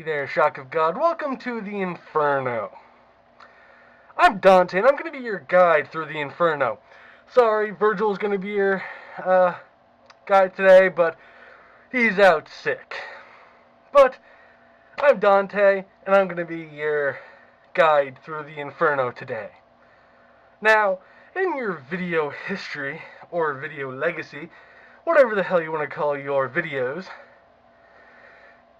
there, Shock of God. Welcome to the Inferno. I'm Dante, and I'm going to be your guide through the Inferno. Sorry, Virgil's going to be your guide today, but he's out sick. But I'm Dante, and I'm going to be your guide through the Inferno today. Now, in your video history, or video legacy, whatever the hell you want to call your videos,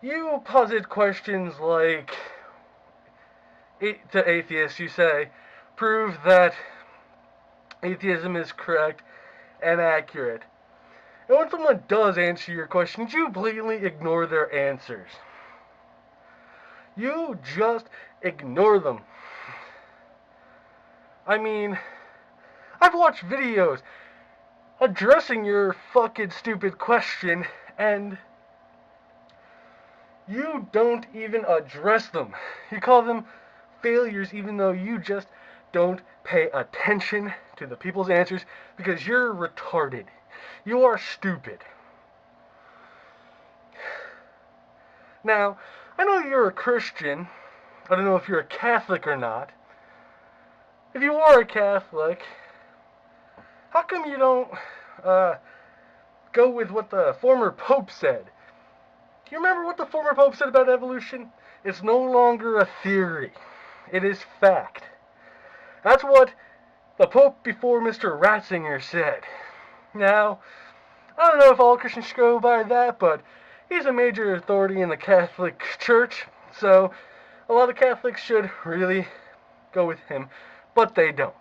you posit questions like, to atheists, you say, prove that atheism is correct and accurate. And when someone does answer your questions, you blatantly ignore their answers. You just ignore them. I mean, I've watched videos addressing your fucking stupid question, and you don't even address them. You call them failures even though you just don't pay attention to the people's answers because you're retarded. You are stupid. Now, I know you're a Christian. I don't know if you're a Catholic or not. If you are a Catholic, how come you don't go with what the former Pope said? Do you remember what the former Pope said about evolution? It's no longer a theory. It is fact. That's what the Pope before Mr. Ratzinger said. Now, I don't know if all Christians should go by that, but he's a major authority in the Catholic Church, so a lot of Catholics should really go with him, but they don't.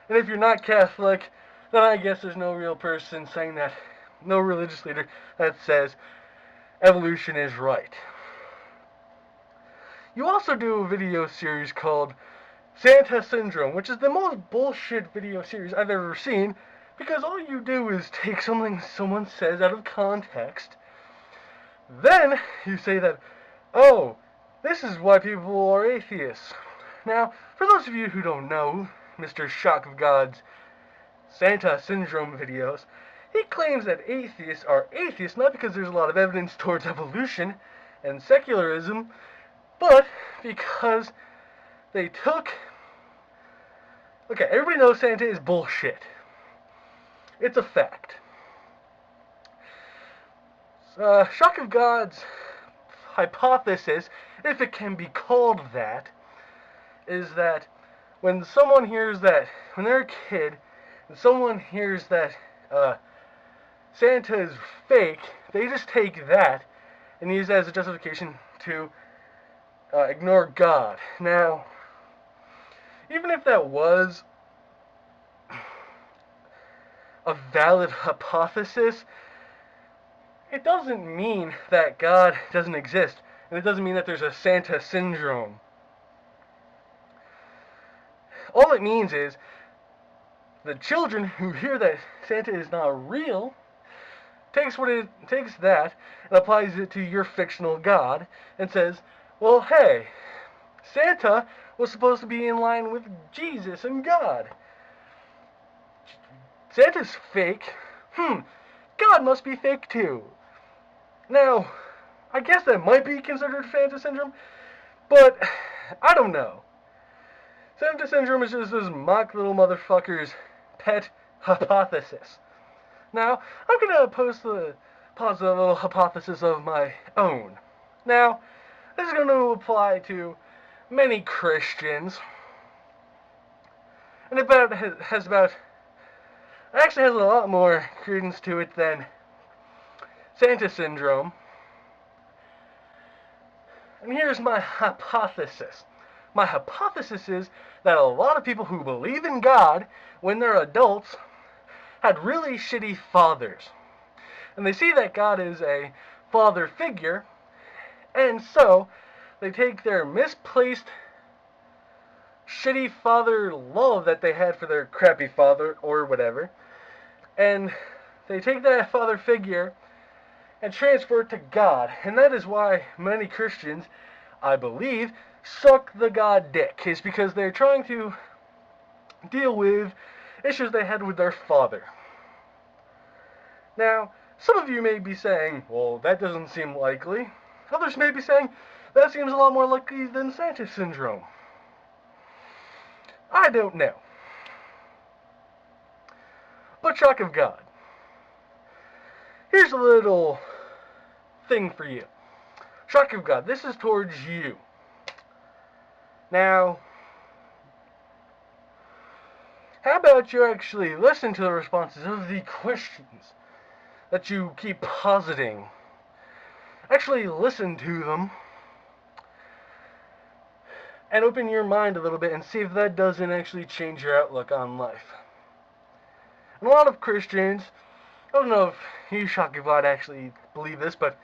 And if you're not Catholic, then I guess there's no real person saying that, no religious leader that says evolution is right. You also do a video series called Santa Syndrome, which is the most bullshit video series I've ever seen, because all you do is take something someone says out of context, then you say that, oh, this is why people are atheists. Now, for those of you who don't know Mr. Shock of God's Santa Syndrome videos, he claims that atheists are atheists not because there's a lot of evidence towards evolution and secularism, but because they took... Okay, everybody knows Santa is bullshit. It's a fact. Shock of God's hypothesis, if it can be called that, is that when someone hears that, when they're a kid, and someone hears that Santa is fake, they just take that and use that as a justification to ignore God. Now, even if that was a valid hypothesis, it doesn't mean that God doesn't exist, and it doesn't mean that there's a Santa syndrome. All it means is the children who hear that Santa is not real takes that and applies it to your fictional God and says, well, hey, Santa was supposed to be in line with Jesus and God. Santa's fake. God must be fake too. Now, I guess that might be considered Santa syndrome, but I don't know. Santa syndrome is just this mock little motherfucker's pet hypothesis. Now, I'm going to posit a little hypothesis of my own. Now, this is going to apply to many Christians, and it actually has a lot more credence to it than Santa syndrome. And here's my hypothesis. My hypothesis is that a lot of people who believe in God when they're adults had really shitty fathers. And they see that God is a father figure, and so they take their misplaced shitty father love that they had for their crappy father or whatever, and they take that father figure and transfer it to God. And that is why many Christians, I believe, suck the God dick, is because they're trying to deal with issues they had with their father. Now, some of you may be saying, well, that doesn't seem likely. Others may be saying that seems a lot more likely than Sanchez syndrome. I don't know. But shock of God. Here's a little thing for you. Shock of God. This is towards you. Now, how about you actually listen to the responses of the questions that you keep positing? Actually listen to them and open your mind a little bit and see if that doesn't actually change your outlook on life. And a lot of Christians, I don't know if you, Shock of God, actually believe this, but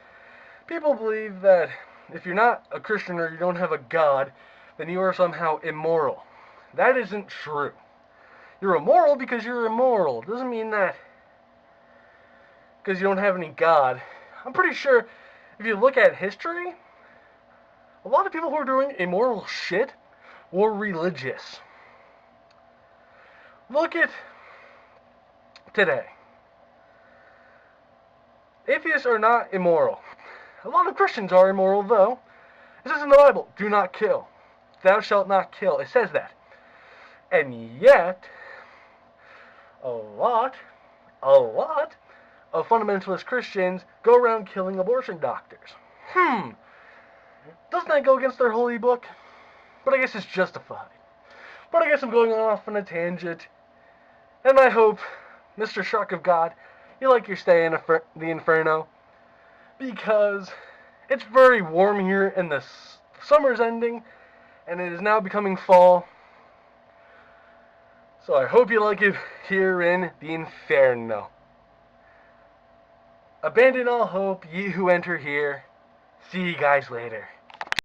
people believe that if you're not a Christian or you don't have a God, then you are somehow immoral. That isn't true. You're immoral because you're immoral. It doesn't mean that because you don't have any God. I'm pretty sure if you look at history, a lot of people who are doing immoral shit were religious. Look at today. Atheists are not immoral. A lot of Christians are immoral, though. It says in the Bible, do not kill. Thou shalt not kill. It says that. And yet, a lot of fundamentalist Christians go around killing abortion doctors. Doesn't that go against their holy book? But I guess it's justified. But I guess I'm going off on a tangent. And I hope, Mr. Shock of God, you like your stay in the Inferno. Because it's very warm here and the summer's ending. And it is now becoming fall. So I hope you like it here in the Inferno. Abandon all hope, ye who enter here. See you guys later.